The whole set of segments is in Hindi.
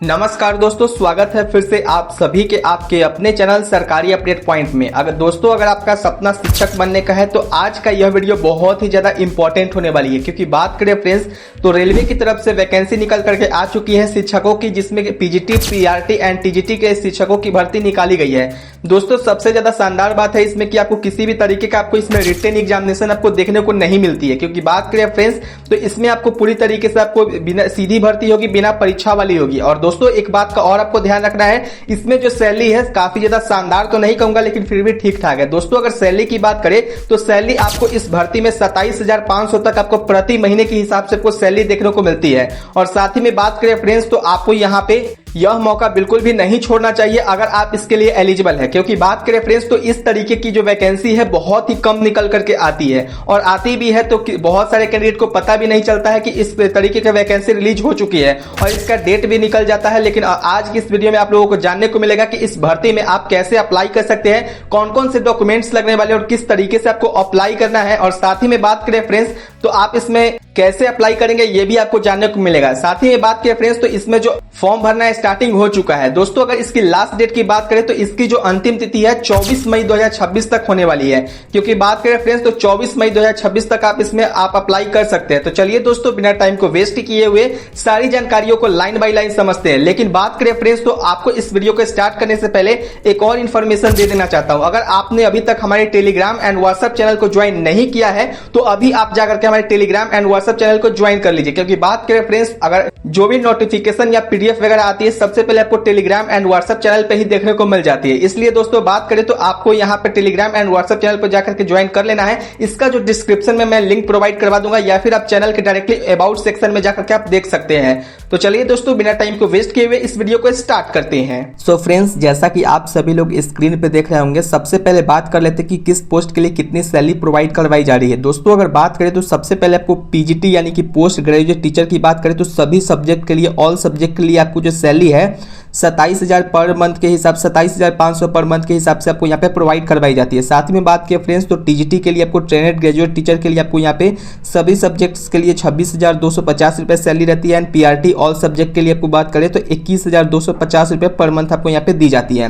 नमस्कार दोस्तों, स्वागत है फिर से आप सभी के आपके अपने चैनल सरकारी अपडेट पॉइंट में। अगर आपका सपना शिक्षक बनने का है तो आज का यह वीडियो बहुत ही ज्यादा इंपॉर्टेंट होने वाली है, क्योंकि बात करें फ्रेंड्स तो रेलवे की तरफ से वैकेंसी निकल करके आ चुकी है शिक्षकों की, जिसमें पीजीटी, पीआरटी एंड टीजीटी के शिक्षकों की भर्ती निकाली गई है। दोस्तों सबसे ज्यादा शानदार बात है इसमें कि आपको किसी भी तरीके का आपको इसमें रिटन एग्जामिनेशन आपको देखने को नहीं मिलती है, क्योंकि बात करें फ्रेंड्स तो इसमें आपको पूरी तरीके से आपको बिना सीधी भर्ती होगी, बिना परीक्षा वाली होगी। और दोस्तों एक बात का और आपको ध्यान रखना है, इसमें जो सैलरी है काफी ज्यादा शानदार तो नहीं कहूंगा, लेकिन फिर भी ठीक ठाक है। दोस्तों अगर सैलरी की बात करें तो सैलरी आपको इस भर्ती में 27,500 तक आपको प्रति महीने के हिसाब से आपको सैलरी देखने को मिलती है। और साथ ही में बात करें फ्रेंड्स तो आपको यहाँ पे यह मौका बिल्कुल भी नहीं छोड़ना चाहिए अगर आप इसके लिए एलिजिबल है, क्योंकि बात करें फ्रेंड्स तो इस तरीके की जो वैकेंसी है बहुत ही कम निकल करके आती है, और आती भी है तो बहुत सारे कैंडिडेट को पता भी नहीं चलता है कि इस तरीके की वैकेंसी रिलीज हो चुकी है और इसका डेट भी निकल जाता है। लेकिन आज की इस वीडियो में आप लोगों को जानने को मिलेगा कि इस भर्ती में आप कैसे अप्लाई कर सकते हैं, कौन कौन से डॉक्यूमेंट्स लगने वाले और किस तरीके से आपको अप्लाई करना है। और साथ ही में बात करें फ्रेंड्स तो आप इसमें कैसे अप्लाई करेंगे ये भी आपको जानने को मिलेगा। साथ ही में बात करें फ्रेंड्स तो इसमें जो फॉर्म भरना है स्टार्टिंग हो चुका है। दोस्तों अगर इसकी लास्ट डेट की बात करें तो इसकी जो अंतिम तिथि है 24 मई 2026 तक होने वाली है, क्योंकि बात करें फ्रेंड्स तो 24 मई 2026 तक आप इसमें अप्लाई कर सकते हैं। तो चलिए दोस्तों बिना टाइम को वेस्ट किए हुए सारी जानकारियों को लाइन बाय लाइन समझते हैं। लेकिन बात करें फ्रेंड्स तो आपको इस वीडियो को स्टार्ट करने से पहले एक और इन्फॉर्मेशन दे देना चाहता हूं। अगर आपने अभी तक हमारे टेलीग्राम एंड व्हाट्सएप चैनल को ज्वाइन नहीं किया है तो अभी आप जाकर के हमारे टेलीग्राम एंड व्हाट्सएप चैनल को ज्वाइन कर लीजिए, क्योंकि बात करें फ्रेंड्स अगर जो भी नोटिफिकेशन या पीडीएफ वगैरह आती है सबसे पहले आपको टेलीग्राम एंड व्हाट्सएप चैनल पे ही देखने को मिल जाती है। इसलिए दोस्तों बात करें तो आपको यहाँ पे टेलीग्राम एंड व्हाट्सएप चैनल पर जाकर के ज्वाइन कर लेना है। इसका जो डिस्क्रिप्शन में मैं लिंक प्रोवाइड करवा दूंगा, या फिर आप चैनल के डायरेक्टली अबाउट सेक्शन में जाकर के आप देख सकते हैं। तो चलिए दोस्तों बिना टाइम को वेस्ट किए हुए इस वीडियो को स्टार्ट करते हैं। सो फ्रेंड्स जैसा कि आप सभी लोग स्क्रीन पे देख रहे होंगे, सबसे पहले बात कर लेते हैं कि किस पोस्ट के लिए कितनी सैलरी प्रोवाइड करवाई जा रही है। दोस्तों अगर बात करें तो सबसे पहले आपको पीजीटी यानी कि पोस्ट ग्रेजुएट टीचर की बात करें तो सभी सब्जेक्ट के लिए, ऑल सब्जेक्ट के लिए आपको जो सैलरी है 27,000 पर मंथ के हिसाब से 27,500 पर मंथ के हिसाब से आपको यहाँ पे प्रोवाइड करवाई जाती है। साथ ही में बात किया फ्रेंड्स तो टीजीटी के लिए आपको ट्रेनेड ग्रेजुएट टीचर के लिए आपको यहाँ पे सभी सब्जेक्ट्स के लिए 26,250 रुपये सैलरी रहती है। एंड पीआरटी ऑल सब्जेक्ट के लिए आपको बात करें तो 21,250 रुपये पर मंथ आपको यहाँ पे दी जाती है।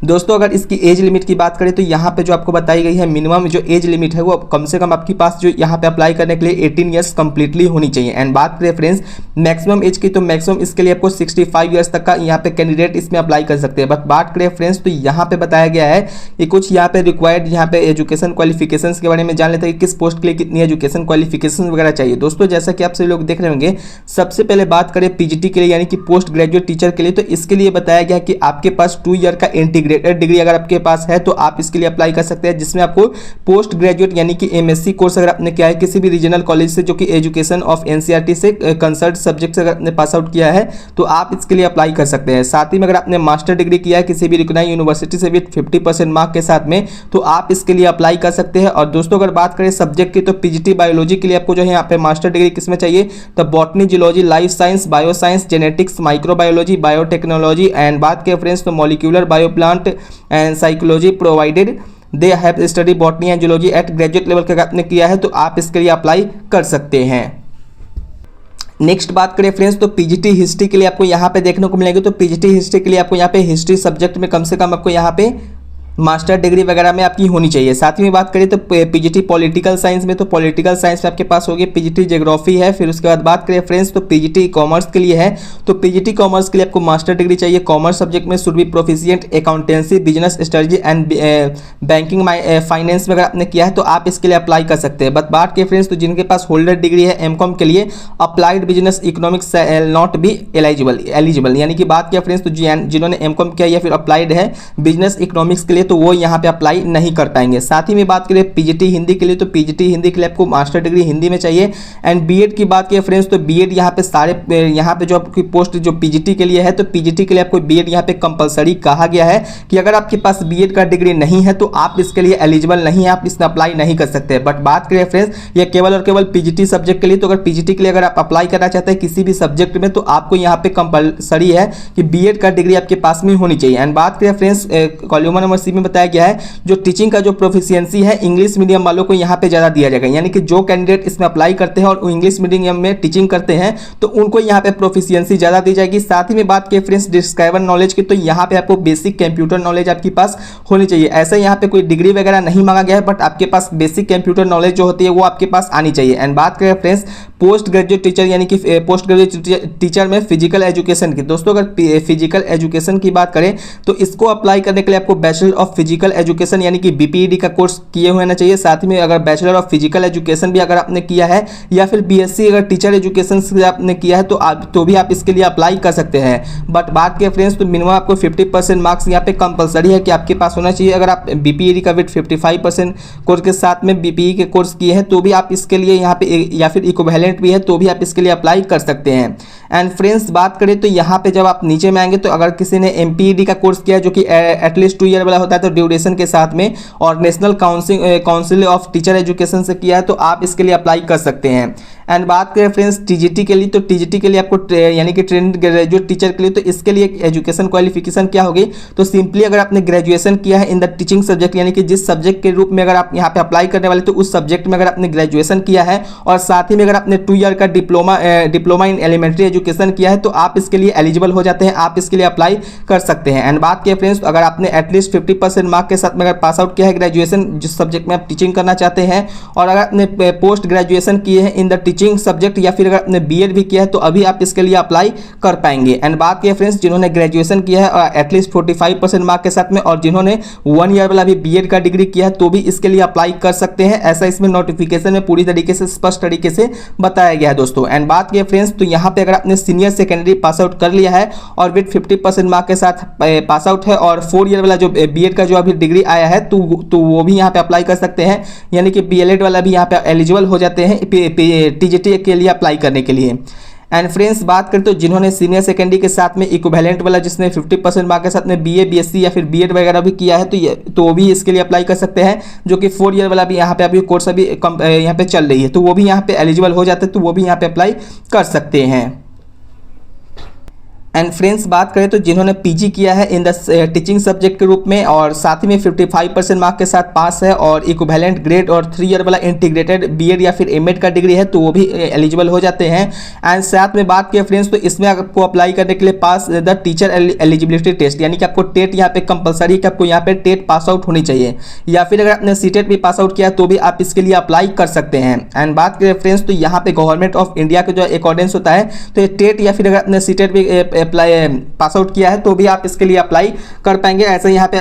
दोस्तों अगर इसकी एज लिमिट की बात करें तो यहाँ पे जो आपको बताई गई है मिनिमम जो एज लिमिट है वो कम से कम आपके पास जो यहाँ पे अप्लाई करने के लिए 18 ईयर्स कंप्लीटली होनी चाहिए। एंड बात करें फ्रेंड्स मैक्सिमम एज की तो मैक्सिमम इसके लिए आपको 65 ईयर्स तक का यहाँ पे कैंडिडेट इसमें अप्लाई कर सकते हैं। बट बात करें फ्रेंड्स तो यहाँ पे बताया गया है कि कुछ यहाँ पे रिक्वायर्ड यहाँ पे एजुकेशन क्वालिफिकेशंस के बारे में जान लेते हैं कि किस पोस्ट के लिए कितनी एजुकेशन क्वालिफिकेशन वगैरह चाहिए। दोस्तों जैसा कि आप सभी लोग देख रहे होंगे, सबसे पहले बात करें पीजीटी के लिए यानी कि पोस्ट ग्रेजुएट टीचर के लिए, तो इसके लिए बताया गया कि आपके पास 2 ईयर का इंटीग्रेटेड डिग्री अगर आपके पास है तो आप इसके लिए अप्लाई कर सकते हैं, जिसमें आपको पोस्ट ग्रेजुएट यानी कि एमएससी कोर्स अगर आपने किया है किसी भी रीजनल कॉलेज से जो कि एजुकेशन ऑफ एनसीईआरटी से कंसर्ट सब्जेक्ट से अगर आपने पास आउट किया है तो आप इसके लिए अप्लाई कर सकते हैं। साथ ही में अगर आपने मास्टर डिग्री किया है किसी भी रिकॉग्नाइज्ड यूनिवर्सिटी से भी 50% मार्क के साथ में तो आप इसके लिए अप्लाई कर सकते हैं। और दोस्तों अगर बात करें सब्जेक्ट की तो पीजीटी बायोलॉजी के लिए आपको जो है यहाँ पे मास्टर डिग्री किसमें चाहिए तो botany, geology, life science, bio science, genetics, microbiology, biotechnology and बात करें फ्रेंड्स तो molecular bioplant and psychology provided they have study botany and geology at graduate level का आपने किया है तो आप इसके लिए अप्लाई कर सकते हैं। नेक्स्ट बात करें फ्रेंड्स तो पीजीटी हिस्ट्री के लिए आपको यहाँ पे देखने को मिलेगी, तो पीजीटी हिस्ट्री के लिए आपको यहाँ पे हिस्ट्री सब्जेक्ट में कम से कम आपको यहाँ पे मास्टर डिग्री वगैरह में आपकी होनी चाहिए। साथ ही में बात करें तो पीजीटी पॉलिटिकल साइंस में तो पॉलिटिकल साइंस में आपके पास होगी, पीजीटी ज्योग्राफी है। फिर उसके बाद बात करें फ्रेंड्स तो पीजीटी कॉमर्स के लिए है, तो पीजीटी कॉमर्स के लिए आपको मास्टर डिग्री चाहिए। कॉमर्स सब्जेक्ट में should be proficient accountancy, business strategy and banking finance वगैरह आपने किया है तो आप इसके लिए अप्लाई कर सकते हैं। बट बात करें फ्रेंड्स तो जिनके पास होल्डर डिग्री है एमकॉम के लिए applied business economics not be eligible, यानी कि बात किया फ्रेंड्स तो जिन्होंने एमकॉम किया या फिर अप्लाइड है बिजनेस इकोनॉमिक्स के लिए तो वो यहाँ पे अप्लाई नहीं कर पाएंगे। साथ ही में बात करें पीजीटी हिंदी के लिए तो पीजीटी हिंदी के लिए आपको मास्टर डिग्री हिंदी में चाहिए। एंड बीएड की बात करें फ्रेंड्स तो बीएड यहाँ पे सारे यहाँ पे जो आपकी पोस्ट जो पीजीटी के लिए है तो पीजीटी के लिए आपको बीएड यहाँ पे कंपलसरी कहा गया है कि अगर आपके पास बीएड का डिग्री नहीं है तो आप इसके लिए एलिजिबल नहीं है, आप इसमें अप्लाई नहीं कर सकते। बट बात करें फ्रेंड्स ये केवल और केवल पीजीटी सब्जेक्ट के लिए, तो अगर पीजीटी के लिए अगर आप अप्लाई करना चाहते हैं किसी भी सब्जेक्ट में तो आपको यहाँ पे कंपलसरी है कि बीएड का डिग्री आपके पास में होनी चाहिए। एंड बात करें फ्रेंड्स कॉलम नंबर सी में बताया गया है जो टीचिंग का जो प्रोफिशिएंसी है इंग्लिश मीडियम वालों को यहाँ पे ज़्यादा दिया जाएगा, यानी कि जो कैंडिडेट इसमें अप्लाई करते हैं और वो इंग्लिश मीडियम में टीचिंग करते हैं तो उनको यहाँ पे प्रोफिशिएंसी ज़्यादा दी जाएगी। साथ ही में बात की फ्रेंड्स डिस्क्राइबर नॉलेज की, तो यहाँ पे आपको बेसिक कंप्यूटर नॉलेज आपके पास होनी चाहिए। ऐसा यहाँ पे कोई डिग्री वगैरह नहीं मांगा गया है, बट आपके पास बेसिक कंप्यूटर नॉलेज जो होती है वो आपके पास आनी चाहिए। एंड बात करें फ्रेंड्स पोस्ट ग्रेजुएट टीचर यानी कि पोस्ट ग्रेजुएट टीचर में फिजिकल एजुकेशन की, दोस्तों अगर फिजिकल एजुकेशन की बात करें तो इसको अप्लाई करने के लिए आपको बैचलर ऑफ फिजिकल एजुकेशन यानी कि बीपीईडी का कोर्स किए हुए होना चाहिए। साथ ही में अगर बैचलर ऑफ फिजिकल एजुकेशन भी अगर आपने किया है या फिर बीएससी अगर टीचर एजुकेशन से आपने किया है तो भी आप इसके लिए अप्लाई कर सकते हैं। बट बात करें फ्रेंड्स तो मिनिमम आपको 50% मार्क्स यहाँ पे कंपलसरी है कि आपके पास होना चाहिए। अगर आप बीपीईडी का विद 55% कोर्स के साथ में बीपीई के कोर्स किए हैं तो भी आप इसके लिए यहाँ पे, या फिर इक्विवेलेंट भी है तो भी आप इसके लिए अप्लाई कर सकते हैं। एंड फ्रेंड्स बात करें तो यहाँ पे जब आप नीचे में आएंगे तो अगर किसी ने एमपीईडी का कोर्स किया है जो कि एटलीस्ट 2 ईयर वाला होता है तो ड्यूरेशन के साथ में, और national council of teacher education से किया है तो आप इसके लिए अप्लाई कर सकते हैं। एंड बात करें फ्रेंड्स टीजीटी के लिए, तो टीजीटी के लिए आपको यानी कि ट्रेंड ग्रेजुएट टीचर के लिए, तो इसके लिए एजुकेशन क्वालिफिकेशन क्या होगी, तो सिंपली अगर आपने ग्रेजुएशन किया है इन द टीचिंग सब्जेक्ट यानी कि जिस सब्जेक्ट के रूप में अगर आप यहाँ पे अप्लाई करने वाले तो उस सब्जेक्ट में अगर आपने ग्रेजुएशन किया है और साथ ही में अगर आपने 2 ईयर का डिप्लोमा इन एलिमेंट्री एजुकेशन किया है तो आप इसके लिए एलिजिबल हो जाते हैं, आप इसके लिए अप्लाई कर सकते हैं। एंड बात करें फ्रेंड्स अगर आपने एटलीस्ट 50% मार्क के साथ में अगर पास आउट किया है ग्रेजुएशन जिस सब्जेक्ट में आप टीचिंग करना चाहते हैं, और अगर आपने पोस्ट ग्रेजुएशन किए हैं इन द टीचिंग सब्जेक्ट या फिर अगर आपने बीएड भी किया है तो अभी आप इसके लिए अप्लाई कर पाएंगे। एंड बात करें फ्रेंड्स जिन्होंने ग्रेजुएशन किया है एटलीस्ट 45% मार्क के साथ में और जिन्होंने 1 ईयर वाला भी बीएड का डिग्री किया है तो भी इसके लिए अप्लाई कर सकते हैं। ऐसा इसमें नोटिफिकेशन में पूरी तरीके से स्पष्ट तरीके से बताया गया है दोस्तों। एंड बात करें फ्रेंड्स तो यहाँ पे अगर आपने सीनियर सेकेंडरी पास आउट कर लिया है और विद 50% मार्क के साथ पास आउट है और 4 ईयर वाला जो बीएड का जो अभी डिग्री आया है तो वो भी यहाँ पे अप्लाई कर सकते हैं, यानी कि बीएलएड वाला भी यहाँ पे एलिजिबल हो जाते हैं टीजीटी के लिए अप्लाई करने के लिए। एंड फ्रेंड्स बात करें तो जिन्होंने सीनियर सेकेंडरी के साथ में इक्विवेलेंट वाला जिसने 50% मार्क के साथ में बीए बीएससी या फिर बीएड वगैरह भी किया है तो भी इसके लिए अप्लाई कर सकते हैं, जो कि 4 ईयर वाला भी यहाँ पे अभी कोर्स अभी यहाँ पे चल रही है तो वो भी यहाँ पे एलिजिबल हो जाते हैं, तो वो भी यहाँ पे अप्लाई कर सकते हैं। एंड फ्रेंड्स बात करें तो जिन्होंने पीजी किया है इन द टीचिंग सब्जेक्ट के रूप में और साथ ही में 55% मार्क के साथ पास है और इक्विवेलेंट ग्रेड और 3 ईयर वाला इंटीग्रेटेड बीएड या फिर एमएड का डिग्री है तो वो भी एलिजिबल हो जाते हैं। एंड साथ में बात किया फ्रेंड्स तो इसमें आपको अप्लाई करने के लिए पास द टीचर एलिजिबिलिटी टेस्ट यानी कि आपको टेट यहाँ पे कंपलसरी कि आपको यहाँ पे टेट पास आउट होनी चाहिए, या फिर अगर आपने सीटेट भी पास आउट किया तो भी आप इसके लिए अप्लाई कर सकते हैं। एंड बात करें फ्रेंड्स तो यहाँ पे गवर्नमेंट ऑफ इंडिया का जो अकॉर्डेंस होता है तो ये टेट या फिर अगर आपने सीटेट भी अप्लाई पास आउट किया है तो भी आप इसके लिए अप्लाई कर पाएंगे, ऐसा यहाँ पे।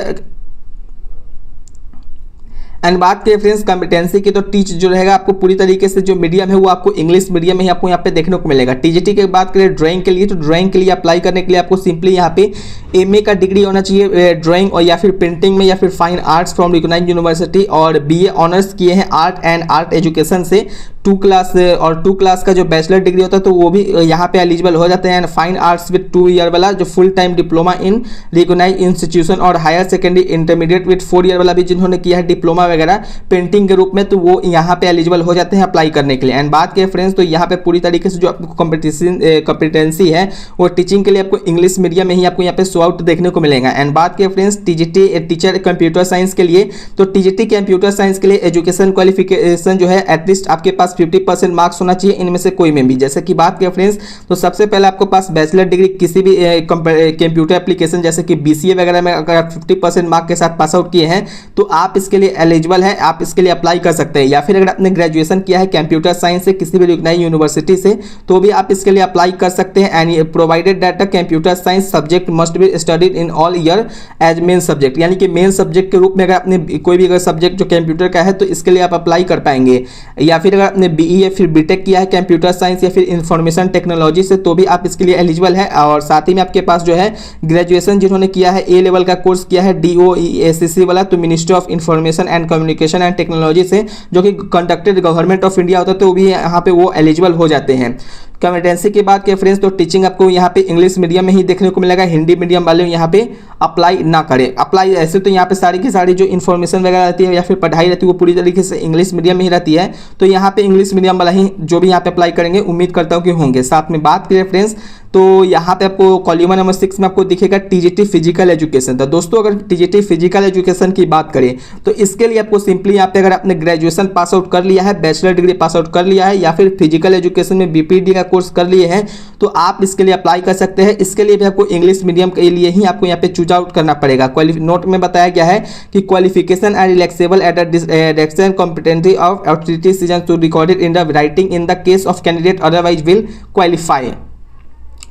एंड बात करें फ्रेंड्स कॉम्पिटेंसी की, तो टीच जो रहेगा आपको पूरी तरीके से जो मीडियम है वो आपको इंग्लिश मीडियम में ही आपको यहाँ पे देखने को मिलेगा। टीजीटी की बात करें ड्राइंग के लिए, तो ड्राइंग के लिए अप्लाई करने के लिए आपको सिंपली यहाँ पे एमए का डिग्री होना चाहिए ड्राइंग और या फिर पेंटिंग में या फिर fine arts from recognised university, और बीए ऑनर्स किए हैं आर्ट एंड आर्ट एजुकेशन से 2 क्लास और 2 क्लास का जो बैचलर डिग्री होता है तो वो भी यहाँ पे एलिजिबल हो जाते हैं। And fine arts with 2 year वाला जो full time diploma in recognized institution और higher secondary intermediate with 4 year वाला भी जिन्होंने किया है डिप्लोमा वगैरह पेंटिंग के रूप में तो वो यहाँ पे एलिजिबल हो जाते हैं अप्लाई करने के लिए। एंड बात करें फ्रेंड्स तो यहाँ पे पूरी तरीके से जो आपको कॉम्पिटेंसी है वो टीचिंग के लिए आपको इंग्लिश मीडियम में ही आपको यहाँ पे शो आउट देखने को मिलेगा। एंड बात करें friends TGT teacher computer science के लिए, तो टीजीटी कंप्यूटर साइंस के लिए एजुकेशन क्वालिफिकेशन जो है एटलीस्ट आपके पास 50% मार्क्स होना चाहिए इनमें से कोई में भी। जैसे कि बात करें फ्रेंड्स तो सबसे पहले आपको पास बैचलर डिग्री किसी भी कंप्यूटर एप्लीकेशन जैसे कि बीसीए वगैरह में अगर आप 50% मार्क के साथ पास आउट किए हैं तो आप इसके लिए एलिजिबल है, आप इसके लिए अप्लाई कर सकते हैं। या फिर अगर आपने ग्रेजुएशन किया है कंप्यूटर साइंस से किसी भी रिकॉग्नाइज्ड यूनिवर्सिटी से तो भी आप इसके लिए अप्लाई कर सकते हैं। And provided data computer science subject must be studied in all year as main subject, यानी कि मेन सब्जेक्ट के रूप में अगर आपने कोई भी अगर सब्जेक्ट जो कंप्यूटर का है तो इसके लिए आप अप्लाई कर पाएंगे। या फिर अगर आपने बीई या फिर बीटेक किया है कंप्यूटर साइंस या फिर इंफॉर्मेशन टेक्नोलॉजी से तो भी आप इसके लिए एलिजिबल है। और साथ ही में आपके पास जो है ग्रेजुएशन जिन्होंने किया है ए लेवल का कोर्स किया है DOEACC वाला तो ministry of information and communication and technology से जो कि कंडक्टेड गवर्नमेंट ऑफ इंडिया होता है तो भी यहाँ पे वो एलिजिबल हो जाते हैं। कॉम्पिटेंसी की बात करें फ्रेंड्स तो टीचिंग आपको यहाँ पे इंग्लिश मीडियम में ही देखने को मिलेगा, हिंदी मीडियम वाले यहाँ पे अप्लाई ना करें। अप्लाई ऐसे तो यहाँ पे सारी की सारी जो इन्फॉर्मेशन वगैरह रहती है या फिर पढ़ाई रहती है वो पूरी तरीके से इंग्लिश मीडियम में ही रहती है, तो यहाँ पे इंग्लिश मीडियम वाला ही जो भी यहाँ पे अप्लाई करेंगे उम्मीद करता हूँ कि होंगे। साथ में बात करें फ्रेंड्स तो यहाँ पे आपको कॉलम नंबर 6 में आपको दिखेगा टीजीटी फिजिकल एजुकेशन। तो दोस्तों अगर टीजीटी फिजिकल एजुकेशन की बात करें तो इसके लिए आपको सिंपली यहाँ पे अगर आपने ग्रेजुएशन पास आउट कर लिया है, बैचलर डिग्री पास आउट कर लिया है या फिर फिजिकल एजुकेशन में बीपीडी का कोर्स कर लिए हैं तो आप इसके लिए अप्लाई कर सकते हैं। इसके लिए भी आपको इंग्लिश मीडियम के लिए ही आपको यहाँ पे चूज आउट करना पड़ेगा। नोट में बताया गया है कि qualification are relaxable at the direction competency of authority season to recorded in the writing in the case of candidate otherwise will qualify.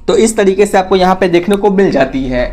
तो इस तरीके से आपको यहाँ पे देखने को मिल जाती है।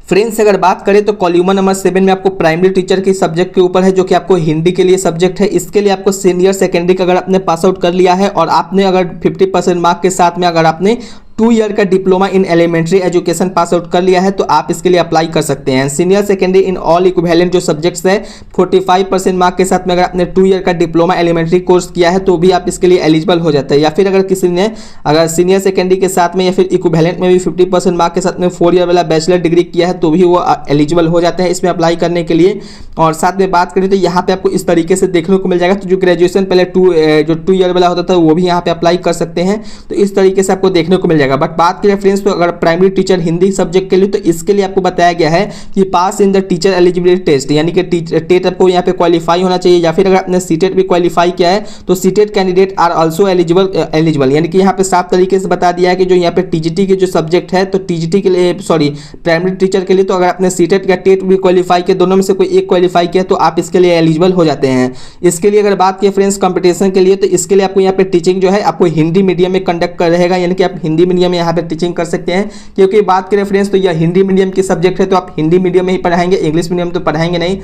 फ्रेंड्स अगर बात करें तो कॉलम नंबर 7 में आपको प्राइमरी टीचर के सब्जेक्ट के ऊपर है जो कि आपको हिंदी के लिए सब्जेक्ट है। इसके लिए आपको सीनियर सेकेंडरी का अगर आपने पास आउट कर लिया है और आपने अगर 50% मार्क के साथ में अगर आपने 2 ईयर का diploma in elementary education pass out कर लिया है तो आप इसके लिए अप्लाई कर सकते हैं। Senior secondary in all equivalent जो सब्जेक्ट्स है 45% मार्क के साथ में अगर आपने 2 ईयर का डिप्लोमा एलिमेंट्री कोर्स किया है तो भी आप इसके लिए एलिजिबल हो जाते हैं। या फिर अगर किसी ने अगर सीनियर सेकेंडरी के साथ में या फिर इक्विवेलेंट में भी 50% मार्क के साथ में 4 ईयर वाला बैचलर डिग्री किया है तो भी वो एलिजिबल हो जाते हैं इसमें अप्लाई करने के लिए। और साथ में बात करें तो यहाँ पे आपको इस तरीके से देखने को मिल जाएगा। तो जो ग्रेजुएशन पहले 2 ईयर वाला होता था वो भी यहाँ पे अप्लाई कर सकते हैं। तो इस तरीके से आपको देखने को मिल जाएगा। बट बात करें फ्रेंड्स तो अगर प्राइमरी टीचर हिंदी सब्जेक्ट के लिए तो इसके लिए आपको बताया गया है कि pass in the teacher eligibility test, यानी कि टेट आपको यहाँ पे क्वालिफाई होना चाहिए या फिर अगर आपने सीटेट भी क्वालिफाई किया है तो CTET candidate are also eligible. यानी कि यहाँ पे साफ तरीके से बता दिया है कि जो यहाँ पे टीजीटी के जो सब्जेक्ट है तो टीजीटी के लिए प्राइमरी टीचर के लिए तो अगर आपने सीटेट या टेट भी क्वालिफाई किया, दोनों में से कोई एक क्वालिफाई किया तो आप इसके लिए एलिजिबल हो जाते हैं। इसके लिए अगर बात की फ्रेंड्स कंपटीशन के लिए तो इसके लिए आपको यहाँ पे टीचिंग जो है आपको हिंदी मीडियम में कंडक्ट कर रहेगा, यानी कि आप हिंदी मीडियम में यहाँ पे टीचिंग कर सकते हैं। क्योंकि बात करें फ्रेंड्स तो यह हिंदी मीडियम की सब्जेक्ट है तो आप हिंदी मीडियम में ही पढ़ाएंगे, इंग्लिश मीडियम तो पढ़ाएंगे नहीं,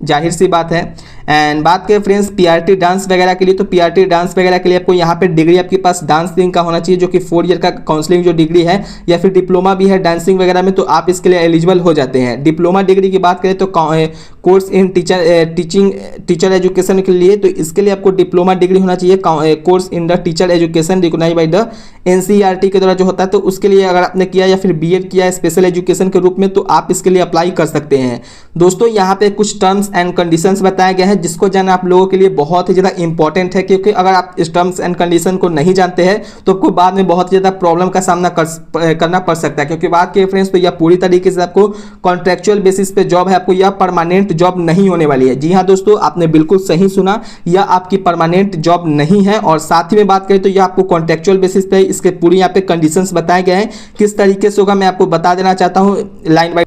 जाहिर सी बात है। एंड बात करें फ्रेंड्स पीआरटी डांस वगैरह के लिए तो पीआरटी डांस वगैरह के लिए आपको यहाँ पे डिग्री आपके पास डांसिंग का होना चाहिए जो कि 4 ईयर का काउंसलिंग जो डिग्री है या फिर डिप्लोमा भी है डांसिंग वगैरह में तो आप इसके लिए एलिजिबल हो जाते हैं। डिप्लोमा डिग्री की बात करें तो कोर्स इन टीचर एजुकेशन के लिए तो इसके लिए आपको डिप्लोमा डिग्री होना चाहिए, course in the teacher education recognised by the NCERT के द्वारा जो होता है तो उसके लिए अगर आपने किया या फिर बीएड किया है स्पेशल एजुकेशन के रूप में तो आप इसके लिए अप्लाई कर सकते हैं। दोस्तों यहाँ पे कुछ टर्म्स एंड कंडीशंस बताया गया है जिसको जानना आप लोगों के लिए बहुत ही ज़्यादा इंपॉर्टेंट है, क्योंकि अगर आप इस टर्म्स एंड कंडीशन को नहीं जानते हैं तो आपको बाद में बहुत ज़्यादा प्रॉब्लम का सामना करना पड़ सकता है। क्योंकि बात करें फ्रेंड्स तो यह पूरी तरीके से आपको कॉन्ट्रेक्चुअल बेसिस पे जॉब है, आपको यह परमानेंट जॉब नहीं होने वाली है। जी हाँ दोस्तों, आपने बिल्कुल सही सुना, यह आपकी परमानेंट जॉब नहीं है। और साथ ही में बात करें तो यह आपको कॉन्ट्रेक्चुअल बेसिस पे इसके पूरी यहाँ पे कंडीशंस बताए गए हैं, किस तरीके से होगा मैं आपको बता देना चाहता हूँ लाइन बाय।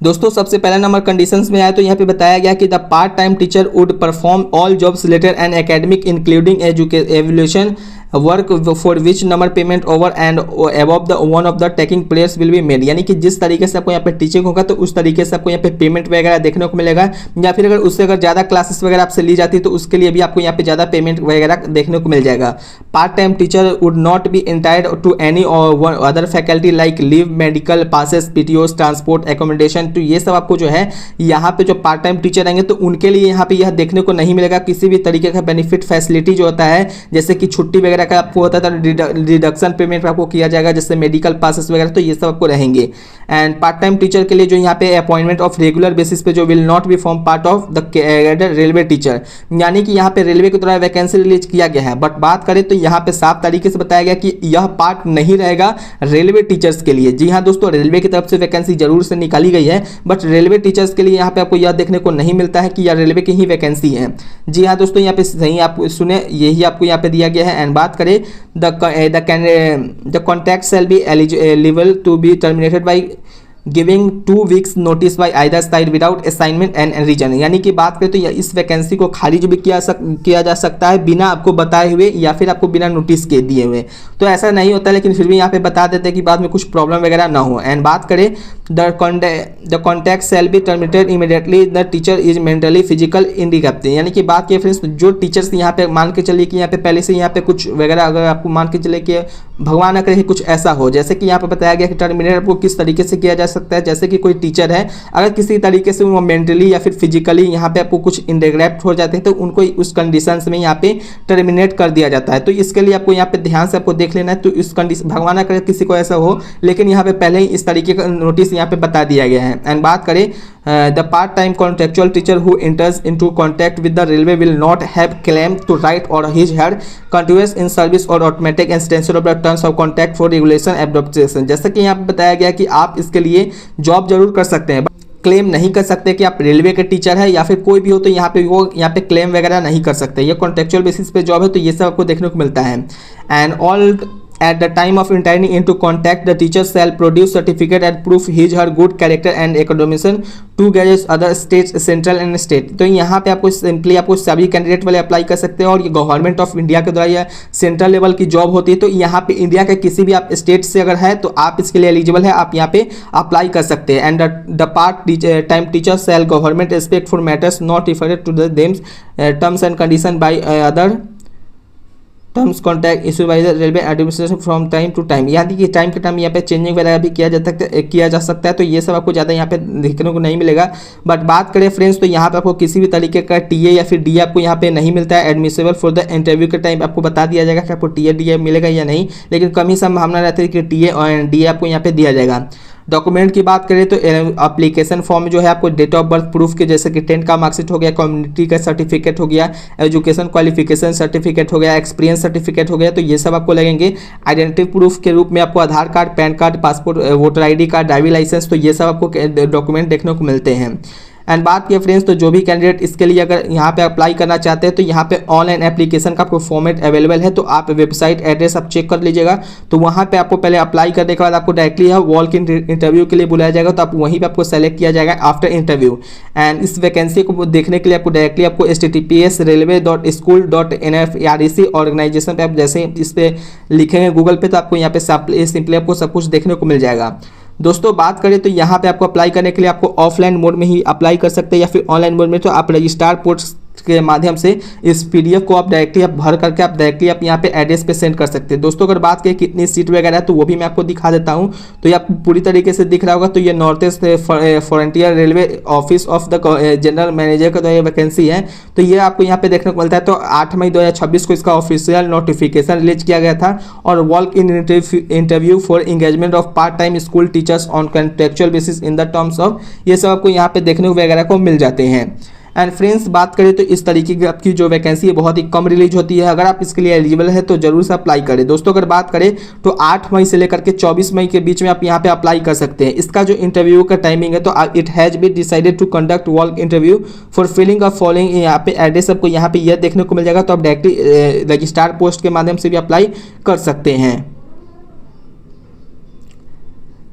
दोस्तों सबसे पहला नंबर कंडीशंस में आया तो यहाँ पे बताया गया कि the part time teacher would perform all jobs related and academic including education work for which number payment over and above the one of the taking players will be made. यानी कि जिस तरीके से आपको यहाँ पे टीचिंग होगा तो उस तरीके से आपको यहाँ पे पेमेंट वगैरह देखने को मिलेगा, या फिर अगर उससे अगर ज़्यादा क्लासेस वगैरह आपसे ली जाती है तो उसके लिए भी आपको यहाँ पे ज़्यादा पेमेंट वगैरह देखने को मिल जाएगा। Part time teacher would not be entitled to any other faculty like leave, medical passes, PTOs, transport, accommodation. तो ये सब आपको जो है यहाँ पे जो पार्ट टाइम टीचर आएंगे तो उनके लिए यहाँ पे यह देखने को नहीं मिलेगा किसी भी तरीके का बेनिफिट फैसिलिटी जो होता है, जैसे कि छुट्टी वगैरह का आपको होता है रिडक्शन पेमेंट आपको किया जाएगा, जैसे मेडिकल पासेस वगैरह, तो ये सब आपको रहेंगे। एंड पार्ट टाइम टीचर के लिए जो यहाँ पे अपॉइंटमेंट ऑफ रेगुलर बेसिस पे जो will not be form part of the railway teacher, यानी कि यहाँ पे रेलवे के द्वारा वैकेंसी रिलीज किया गया है। बट बात करें तो यहाँ पे साफ तरीके से बताया गया कि यह पार्ट नहीं रहेगा रेलवे टीचर्स के लिए। जी हाँ दोस्तों, रेलवे की तरफ से वैकेंसी जरूर से निकाली गई है बट रेलवे टीचर्स के लिए यहाँ पे आपको यह देखने को नहीं मिलता है कि यह रेलवे की ही वैकेंसी है। जी हाँ दोस्तों, यहाँ पे सही आप सुने, यही आपको यहाँ पे दिया गया है। एंड बात करें the contract shall be eligible to be terminated by giving 2 weeks notice by either side without assignment and reason. यानी कि बात करें तो इस वैकेंसी को खारिज भी किया जा सकता है बिना आपको बताए हुए या फिर आपको बिना नोटिस के दिए हुए। तो ऐसा नहीं होता, लेकिन फिर भी यहाँ पे बता देते हैं कि बाद में कुछ प्रॉब्लम वगैरह ना हो। एंड बात करें the contact shall be terminated immediately the teacher is mentally physical incapacitating. यानी कि बात किए फ्रेंड्स, जो टीचर्स यहाँ पे मान के चलिए कि यहाँ पे पहले से यहाँ पे कुछ वगैरह अगर आपको मान के चले कि भगवान न करे कुछ ऐसा हो, जैसे कि यहाँ पे बताया गया कि टर्मिनेट आपको किस तरीके से किया जा सकता है। जैसे कि कोई टीचर है, अगर किसी तरीके से वो मेंटली या फिर फिजिकली यहाँ पे आपको कुछ इंडिग्रेप्ट हो जाते हैं तो उनको उस कंडीशंस में यहाँ पे टर्मिनेट कर दिया जाता है। तो इसके लिए आपको यहाँ पे ध्यान से आपको देख लेना है। तो इस कंडीशन, भगवान न करे किसी को ऐसा हो, लेकिन यहाँ पे पहले ही इस तरीके का नोटिस यहाँ पे बता दिया गया है। एंड बात करें the part time contractual teacher who enters into contact with the railway will not have claim to write or his her continuous in service or automatic extension of the terms of contract for regulation adaptation। जैसा कि यहाँ पे बताया गया कि आप इसके लिए जॉब जरूर कर सकते हैं, क्लेम नहीं कर सकते कि आप रेलवे के टीचर है या फिर कोई भी हो, तो यहाँ पे वो यहाँ पे क्लेम वगैरह नहीं कर सकते। ये कॉन्ट्रेक्चुअल बेसिस पे जॉब है, तो ये सब आपको देखने को मिलता है। And all at the time of entering into contact the teacher shall produce certificate and proof his her good character and accommodation to various other states central and state। तो यहाँ पे आपको सिंपली आपको सभी कैंडिडेट वाले अप्लाई कर सकते हैं और ये गवर्नमेंट ऑफ इंडिया के द्वारा या सेंट्रल लेवल की जॉब होती है। तो यहाँ पे इंडिया के किसी भी आप स्टेट से अगर है तो आप इसके लिए एलिजिबल है, आप यहाँ पे अप्लाई कर सकते हैं। And the part time teacher shall government respect for matters not referred to the thems terms and condition by other terms contact issue by the railway administration from time to time. यानी कि टाइम के टाइम यहाँ पे चेंजिंग वगैरह भी किया जा सकता है। तो ये सब आपको ज़्यादा यहाँ पे देखने को नहीं मिलेगा। बट बात करें फ्रेंड्स, तो यहाँ पे आपको किसी भी तरीके का टीए या फिर डीए आपको यहाँ पे नहीं मिलता है। एडमिसेबल फॉर द इंटरव्यू के टाइम आपको बता दिया जाएगा कि आपको टीए डीए मिलेगा या नहीं, लेकिन कम ही संभावना रहती है कि टीए और डीए आपको यहाँ पे दिया जाएगा। डॉक्यूमेंट की बात करें तो एप्लीकेशन फॉर्म जो है आपको डेट ऑफ बर्थ प्रूफ के, जैसे कि 10 का मार्कशीट हो गया, कम्युनिटी का सर्टिफिकेट हो गया, एजुकेशन क्वालिफिकेशन सर्टिफिकेट हो गया, एक्सपीरियंस सर्टिफिकेट हो गया, तो ये सब आपको लगेंगे। आइडेंटिटी प्रूफ के रूप में आपको Aadhaar card, PAN card, passport, voter ID card, driving licence, तो ये सब आपको डॉक्यूमेंट देखने को मिलते हैं। एंड बात किया फ्रेंड्स, तो जो भी कैंडिडेट इसके लिए अगर यहाँ पे अप्लाई करना चाहते हैं तो यहाँ पे ऑनलाइन एप्लीकेशन का आपको फॉर्मेट अवेलेबल है। तो आप वेबसाइट एड्रेस आप चेक कर लीजिएगा। तो वहाँ पे आपको पहले अप्लाई करने के बाद आपको डायरेक्टली वॉक इन इंटरव्यू के लिए बुलाया जाएगा। तो आप वहीं पे आपको सेलेक्ट किया जाएगा आफ्टर इंटरव्यू। एंड इस वैकेंसी को देखने के लिए आपको डायरेक्टली आपको https://railway.school.nfrec ऑर्गेनाइजेशन पे आप जैसे इस पे लिखेंगे गूगल पे, तो आपको यहाँ पे सिंपली आपको सब कुछ देखने को मिल जाएगा। दोस्तों बात करें तो यहाँ पे आपको अप्लाई करने के लिए आपको ऑफलाइन मोड में ही अप्लाई कर सकते हैं या फिर ऑनलाइन मोड में, तो आप रजिस्ट्रार पोर्टल के माध्यम से इस पीडीएफ को आप डायरेक्टली आप भर करके आप डायरेक्टली आप यहाँ पे एड्रेस पे सेंड कर सकते हैं। दोस्तों अगर बात करें कितनी सीट वगैरह है तो वो भी मैं आपको दिखा देता हूँ। तो ये आपको पूरी तरीके से दिख रहा होगा। तो ये north east frontier railway office of the general manager का ये वैकेंसी है। तो ये आपको यहाँ पे देखने को मिलता है। तो 8 मई 2026 को इसका ऑफिशियल नोटिफिकेशन रिलीज किया गया था और walk in interview for engagement of part time school teachers on contractual basis in the terms of, ये सब आपको यहाँ पे देखने को वगैरह को मिल जाते हैं। एंड फ्रेंड्स बात करें तो इस तरीके की आपकी जो वैकेंसी है बहुत ही कम रिलीज होती है। अगर आप इसके लिए एलिजिबल है तो जरूर से अप्लाई करें। दोस्तों अगर बात करें तो 8 मई से लेकर के 24 मई के बीच में आप यहाँ पे अप्लाई कर सकते हैं। इसका जो इंटरव्यू का टाइमिंग है तो it has been decided to conduct walk interview for filling of following, यहाँ पे एड्रेस आपको यहाँ पे यह देखने को मिल जाएगा। तो आप डायरेक्टली रजिस्ट्रार पोस्ट के माध्यम से भी अप्लाई कर सकते हैं।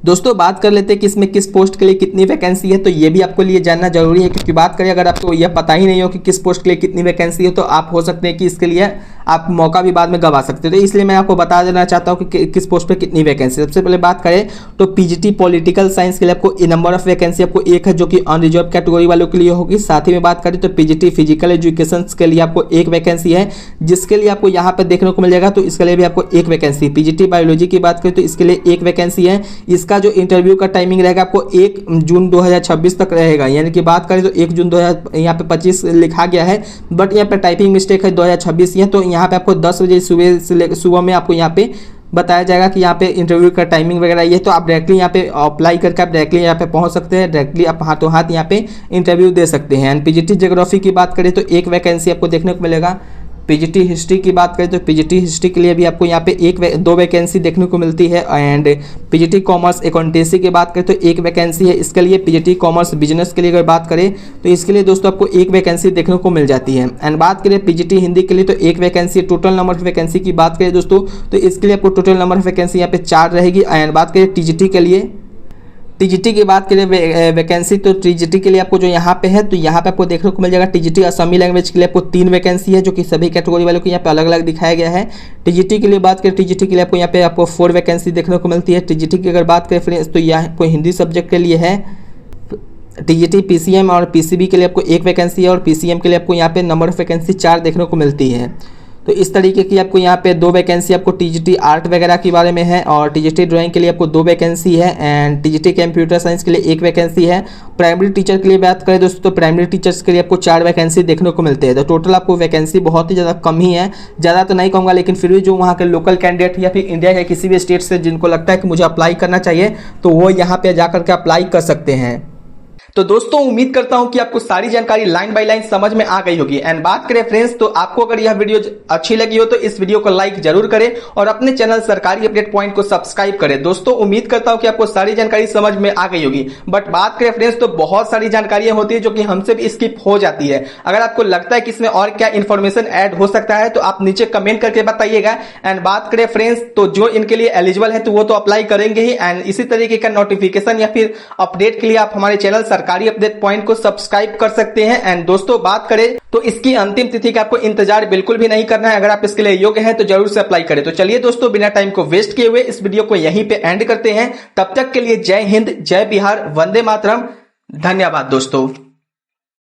दोस्तों बात कर लेते हैं कि इसमें किस पोस्ट के लिए कितनी वैकेंसी है। तो ये भी आपको लिए जानना जरूरी है, क्योंकि बात करें अगर आपको यह पता ही नहीं हो कि किस पोस्ट के लिए कितनी वैकेंसी है तो आप हो सकते हैं कि इसके लिए आप मौका भी बाद में गवा सकते हैं। तो इसलिए मैं आपको बता देना चाहता हूँ कि किस पोस्ट पे कितनी वैकेंसी। सबसे पहले बात करें तो पीजीटी पॉलिटिकल साइंस के लिए आपको नंबर ऑफ वैकेंसी आपको 1 है, जो कि अनरिजर्व कैटेगरी वालों के लिए होगी। साथ ही में बात करें तो पीजीटी फिजिकल एजुकेशन के लिए आपको 1 वैकेंसी है, जिसके लिए आपको यहाँ पर देखने को मिल जाएगा। तो इसके लिए भी आपको 1 वैकेंसी। पीजीटी बायोलॉजी की बात करें तो इसके लिए 1 वैकेंसी है। इसका जो इंटरव्यू का टाइमिंग रहेगा आपको 1 जून 2026 तक रहेगा। यानी कि बात करें तो 1 जून 2025 लिखा गया है, बट यहाँ पे टाइपिंग मिस्टेक है 2026 है। तो यहाँ पे आपको 10 बजे सुबह में आपको यहाँ पे बताया जाएगा कि यहाँ पे इंटरव्यू का टाइमिंग वगैरह ये। तो आप डायरेक्टली यहाँ पे अप्लाई करके आप डायरेक्टली यहाँ पे पहुँच सकते हैं। डायरेक्टली आप हाथों हाथ यहाँ पे इंटरव्यू दे सकते हैं। एंड पीजीटी ज्योग्राफी की बात करें तो 1 वैकेंसी आपको देखने को मिलेगा। पीजीटी हिस्ट्री की बात करें तो पीजीटी हिस्ट्री के लिए भी आपको यहाँ पे 2 वैकेंसी देखने को मिलती है। एंड पीजीटी कॉमर्स अकाउंटेंसी की बात करें तो 1 वैकेंसी है इसके लिए। पीजीटी कॉमर्स बिजनेस के लिए अगर बात करें तो इसके लिए दोस्तों आपको 1 वैकेंसी देखने को मिल जाती है। एंड बात करें पीजीटी हिंदी के लिए तो 1 vacancy. Total number of vacancy की बात करें दोस्तों तो इसके लिए आपको टोटल नंबर ऑफ वैकेंसी यहाँ पे 4 रहेगी। एंड बात करें टीजीटी के लिए, टीजीटी की बात करें वैकेंसी तो टीजीटी के लिए आपको जो यहाँ पे है तो यहाँ पे आपको देखने को मिल जाएगा। टीजीटी असमी लैंग्वेज के लिए आपको 3 वैकेंसी है, जो कि सभी कैटेगरी वालों को यहाँ पे अलग अलग दिखाया गया है। टीजीटी के लिए बात करें, टीजीटी के लिए आपको यहाँ पे आपको 4 वैकेंसी देखने को मिलती है। टीजीटी की अगर बात करें फ्रेंड्स तो यहाँ आपको हिंदी सब्जेक्ट के लिए है। टीजीटी पीसीएम और पीसीबी के लिए आपको 1 वैकेंसी है और पीसीएम के लिए आपको यहाँ पे नंबर ऑफ वैकेंसी 4 देखने को मिलती है। तो इस तरीके की आपको यहाँ पे 2 वैकेंसी आपको टीजीटी आर्ट वगैरह के बारे में है और टीजीटी ड्राइंग के लिए आपको 2 वैकेंसी है। एंड टीजीटी कंप्यूटर साइंस के लिए 1 वैकेंसी है। प्राइमरी टीचर के लिए बात करें दोस्तों तो प्राइमरी टीचर्स के लिए आपको 4 वैकेंसी देखने को मिलते हैं। तो टोटल आपको वैकेंसी बहुत ही ज़्यादा कम ही है, ज़्यादा तो नहीं कहूँगा, लेकिन फिर भी जो वहाँ के लोकल कैंडिडेट या फिर इंडिया के किसी भी स्टेट से जिनको लगता है कि मुझे अप्लाई करना चाहिए तो वो यहाँ पर जा करके अप्लाई कर सकते हैं। तो दोस्तों उम्मीद करता हूं कि आपको सारी जानकारी लाइन बाय लाइन समझ में आ गई होगी। एंड बात करें फ्रेंड्स, तो आपको अगर यह वीडियो अच्छी लगी हो तो इस वीडियो को लाइक जरूर करें और अपने चैनल सरकारी अपडेट पॉइंट को सब्सक्राइब करें। दोस्तों उम्मीद करता हूं कि आपको सारी जानकारी समझ में आ गई होगी। बट बात करें फ्रेंड्स, तो बहुत सारी जानकारियां होती है जो कि हमसे भी स्किप हो जाती है। अगर आपको लगता है कि इसमें और क्या इन्फॉर्मेशन ऐड हो सकता है तो आप नीचे कमेंट करके बताइएगा। एंड बात करें फ्रेंड्स, तो जो इनके लिए एलिजिबल है तो वो तो अप्लाई करेंगे ही। एंड इसी तरीके का नोटिफिकेशन या फिर अपडेट के लिए आप हमारे चैनल सरकारी अपडेट पॉइंट को सब्सक्राइब कर सकते हैं। एंड दोस्तों बात करें तो इसकी अंतिम तिथि का आपको इंतजार बिल्कुल भी नहीं करना है। अगर आप इसके लिए योग्य हैं तो जरूर से अप्लाई करें। तो चलिए दोस्तों, बिना टाइम को वेस्ट किए हुए इस वीडियो को यहीं पे एंड करते हैं। तब तक के लिए जय हिंद, जय बिहार, वंदे मातरम। धन्यवाद दोस्तों।